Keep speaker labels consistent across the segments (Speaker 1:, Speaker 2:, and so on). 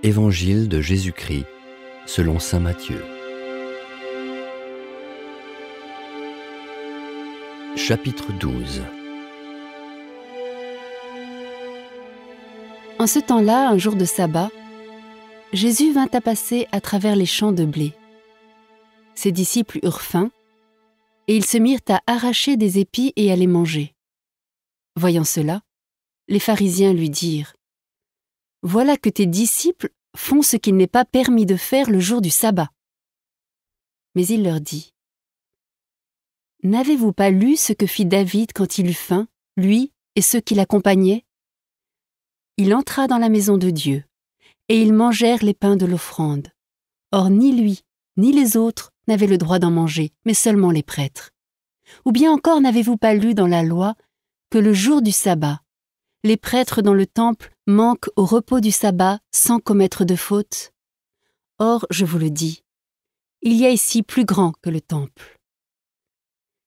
Speaker 1: Évangile de Jésus-Christ selon saint Matthieu. Chapitre 12.
Speaker 2: En ce temps-là, un jour de sabbat, Jésus vint à passer à travers les champs de blé. Ses disciples eurent faim, et ils se mirent à arracher des épis et à les manger. Voyant cela, les pharisiens lui dirent : « Voilà que tes disciples font ce qu'il n'est pas permis de faire le jour du sabbat. » Mais il leur dit : « N'avez-vous pas lu ce que fit David quand il eut faim, lui et ceux qui l'accompagnaient ? Il entra dans la maison de Dieu, et ils mangèrent les pains de l'offrande. Or ni lui, ni les autres n'avaient le droit d'en manger, mais seulement les prêtres. Ou bien encore n'avez-vous pas lu dans la loi que le jour du sabbat, les prêtres dans le temple manquent au repos du sabbat sans commettre de faute ? Or, je vous le dis, il y a ici plus grand que le temple.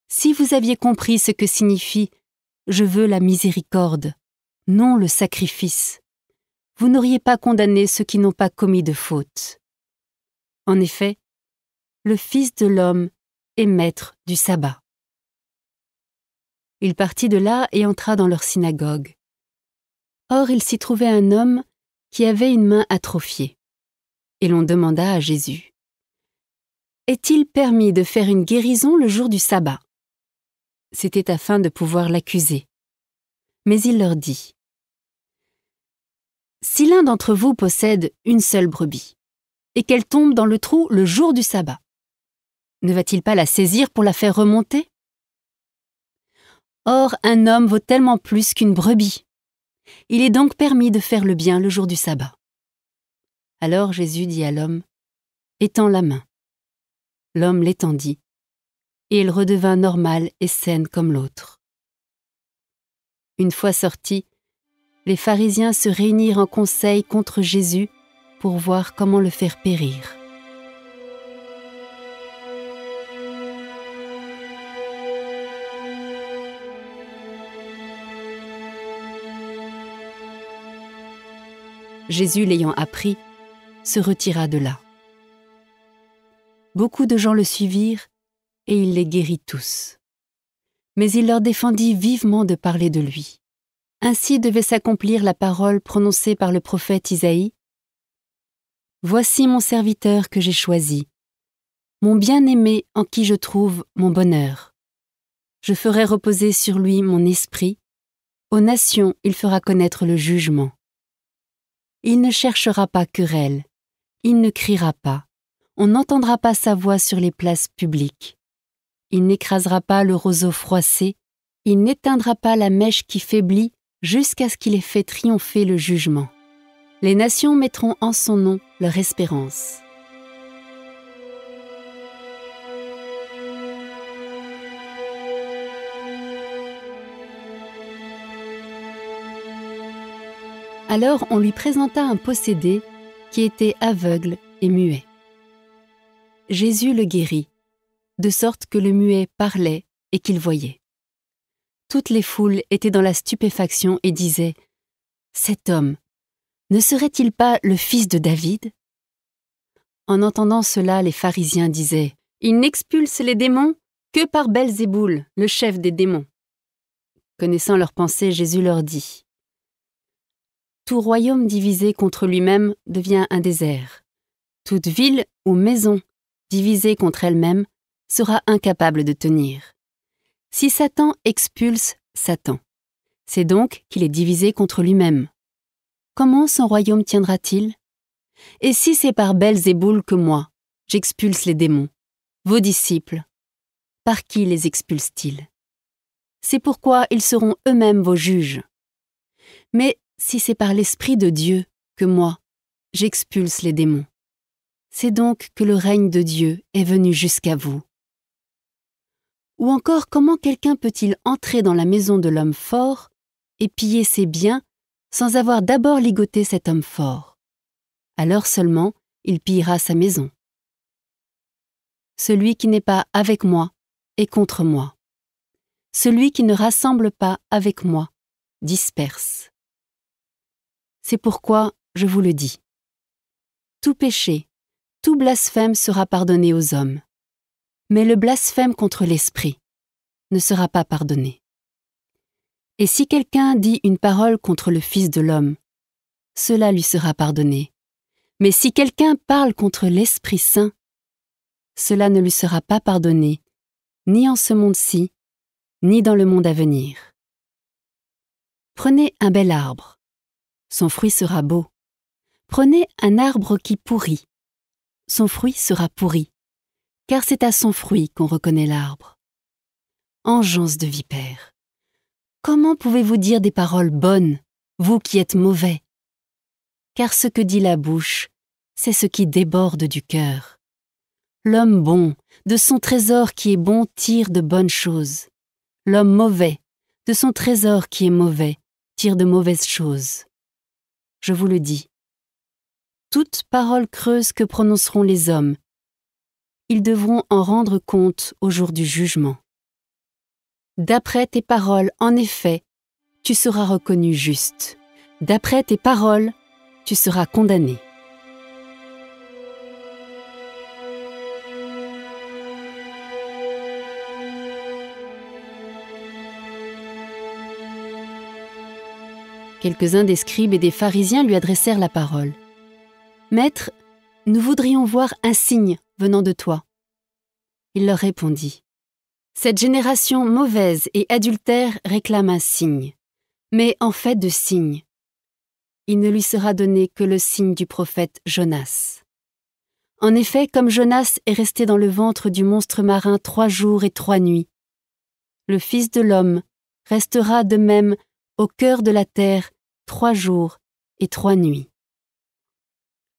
Speaker 2: Si vous aviez compris ce que signifie « je veux la miséricorde », non le sacrifice, vous n'auriez pas condamné ceux qui n'ont pas commis de faute. En effet, le Fils de l'homme est maître du sabbat. Il partit de là et entra dans leur synagogue. Or, il s'y trouvait un homme qui avait une main atrophiée. Et l'on demanda à Jésus : « Est-il permis de faire une guérison le jour du sabbat ?» C'était afin de pouvoir l'accuser. Mais il leur dit : « Si l'un d'entre vous possède une seule brebis, et qu'elle tombe dans le trou le jour du sabbat, ne va-t-il pas la saisir pour la faire remonter ? Or, un homme vaut tellement plus qu'une brebis. Il est donc permis de faire le bien le jour du sabbat. » Alors Jésus dit à l'homme : « Étends la main. » L'homme l'étendit, et il redevint normal et saine comme l'autre. Une fois sortis, les pharisiens se réunirent en conseil contre Jésus pour voir comment le faire périr. Jésus, l'ayant appris, se retira de là. Beaucoup de gens le suivirent, et il les guérit tous. Mais il leur défendit vivement de parler de lui. Ainsi devait s'accomplir la parole prononcée par le prophète Isaïe : « Voici mon serviteur que j'ai choisi, mon bien-aimé en qui je trouve mon bonheur. Je ferai reposer sur lui mon esprit, aux nations il fera connaître le jugement. Il ne cherchera pas querelle, il ne criera pas, on n'entendra pas sa voix sur les places publiques. Il n'écrasera pas le roseau froissé, il n'éteindra pas la mèche qui faiblit jusqu'à ce qu'il ait fait triompher le jugement. Les nations mettront en son nom leur espérance. » Alors on lui présenta un possédé qui était aveugle et muet. Jésus le guérit, de sorte que le muet parlait et qu'il voyait. Toutes les foules étaient dans la stupéfaction et disaient : « Cet homme, ne serait-il pas le fils de David ?» En entendant cela, les pharisiens disaient : « Il n'expulse les démons que par Belzéboul, le chef des démons. » Connaissant leurs pensées, Jésus leur dit : « Tout royaume divisé contre lui-même devient un désert. Toute ville ou maison divisée contre elle-même sera incapable de tenir. Si Satan expulse Satan, c'est donc qu'il est divisé contre lui-même. Comment son royaume tiendra-t-il ? Et si c'est par Belzéboul que moi, j'expulse les démons, vos disciples, par qui les expulsent-ils ? C'est pourquoi ils seront eux-mêmes vos juges. Mais si c'est par l'Esprit de Dieu que moi, j'expulse les démons, c'est donc que le règne de Dieu est venu jusqu'à vous. Ou encore, comment quelqu'un peut-il entrer dans la maison de l'homme fort et piller ses biens sans avoir d'abord ligoté cet homme fort ? Alors seulement, il pillera sa maison. Celui qui n'est pas avec moi est contre moi. Celui qui ne rassemble pas avec moi disperse. C'est pourquoi je vous le dis. tout péché, tout blasphème sera pardonné aux hommes. Mais le blasphème contre l'Esprit ne sera pas pardonné. Et si quelqu'un dit une parole contre le Fils de l'homme, cela lui sera pardonné. Mais si quelqu'un parle contre l'Esprit Saint, cela ne lui sera pas pardonné, ni en ce monde-ci, ni dans le monde à venir. Prenez un bel arbre, son fruit sera beau. Prenez un arbre qui pourrit, son fruit sera pourri, car c'est à son fruit qu'on reconnaît l'arbre. Engeance de vipères, comment pouvez-vous dire des paroles bonnes, vous qui êtes mauvais? Car ce que dit la bouche, c'est ce qui déborde du cœur. L'homme bon, de son trésor qui est bon, tire de bonnes choses. L'homme mauvais, de son trésor qui est mauvais, tire de mauvaises choses. Je vous le dis, toute parole creuse que prononceront les hommes, ils devront en rendre compte au jour du jugement. D'après tes paroles, en effet, tu seras reconnu juste. D'après tes paroles, tu seras condamné. Quelques-uns des scribes et des pharisiens lui adressèrent la parole. « Maître, nous voudrions voir un signe venant de toi. » Il leur répondit. « Cette génération mauvaise et adultère réclame un signe, mais en fait de signe, il ne lui sera donné que le signe du prophète Jonas. En effet, comme Jonas est resté dans le ventre du monstre marin 3 jours et 3 nuits, le Fils de l'homme restera de même au cœur de la terre 3 jours et 3 nuits.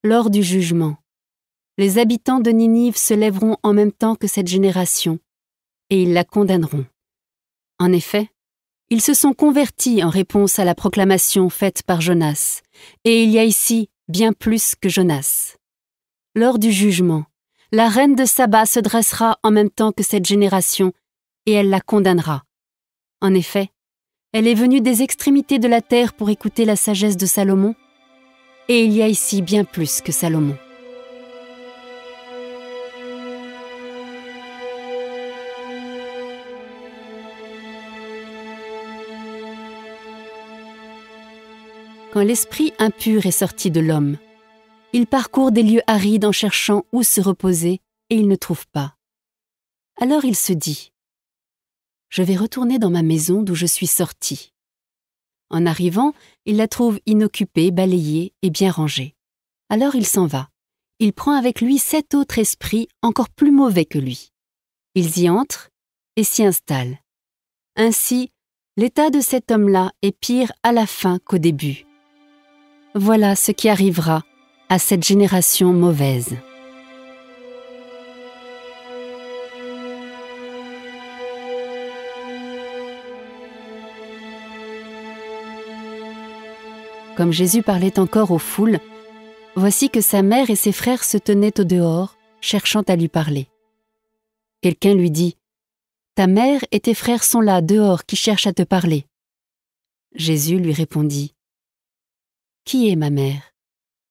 Speaker 2: Lors du jugement, les habitants de Ninive se lèveront en même temps que cette génération, et ils la condamneront. En effet, ils se sont convertis en réponse à la proclamation faite par Jonas, et il y a ici bien plus que Jonas. Lors du jugement, la reine de Saba se dressera en même temps que cette génération, et elle la condamnera. En effet, elle est venue des extrémités de la terre pour écouter la sagesse de Salomon, et il y a ici bien plus que Salomon. Quand l'esprit impur est sorti de l'homme, il parcourt des lieux arides en cherchant où se reposer, et il ne trouve pas. Alors il se dit « Je vais retourner dans ma maison d'où je suis sorti. » En arrivant, il la trouve inoccupée, balayée et bien rangée. Alors il s'en va. Il prend avec lui 7 autres esprits encore plus mauvais que lui. Ils y entrent et s'y installent. Ainsi, l'état de cet homme-là est pire à la fin qu'au début. Voilà ce qui arrivera à cette génération mauvaise. Comme Jésus parlait encore aux foules, voici que sa mère et ses frères se tenaient au dehors, cherchant à lui parler. Quelqu'un lui dit « Ta mère et tes frères sont là, dehors, qui cherchent à te parler. » Jésus lui répondit « Qui est ma mère?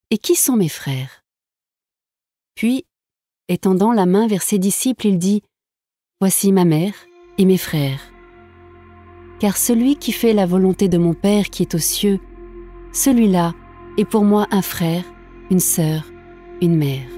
Speaker 2: Et qui sont mes frères ?» Puis, étendant la main vers ses disciples, il dit « Voici ma mère et mes frères. Car celui qui fait la volonté de mon Père qui est aux cieux, celui-là est pour moi un frère, une sœur, une mère. »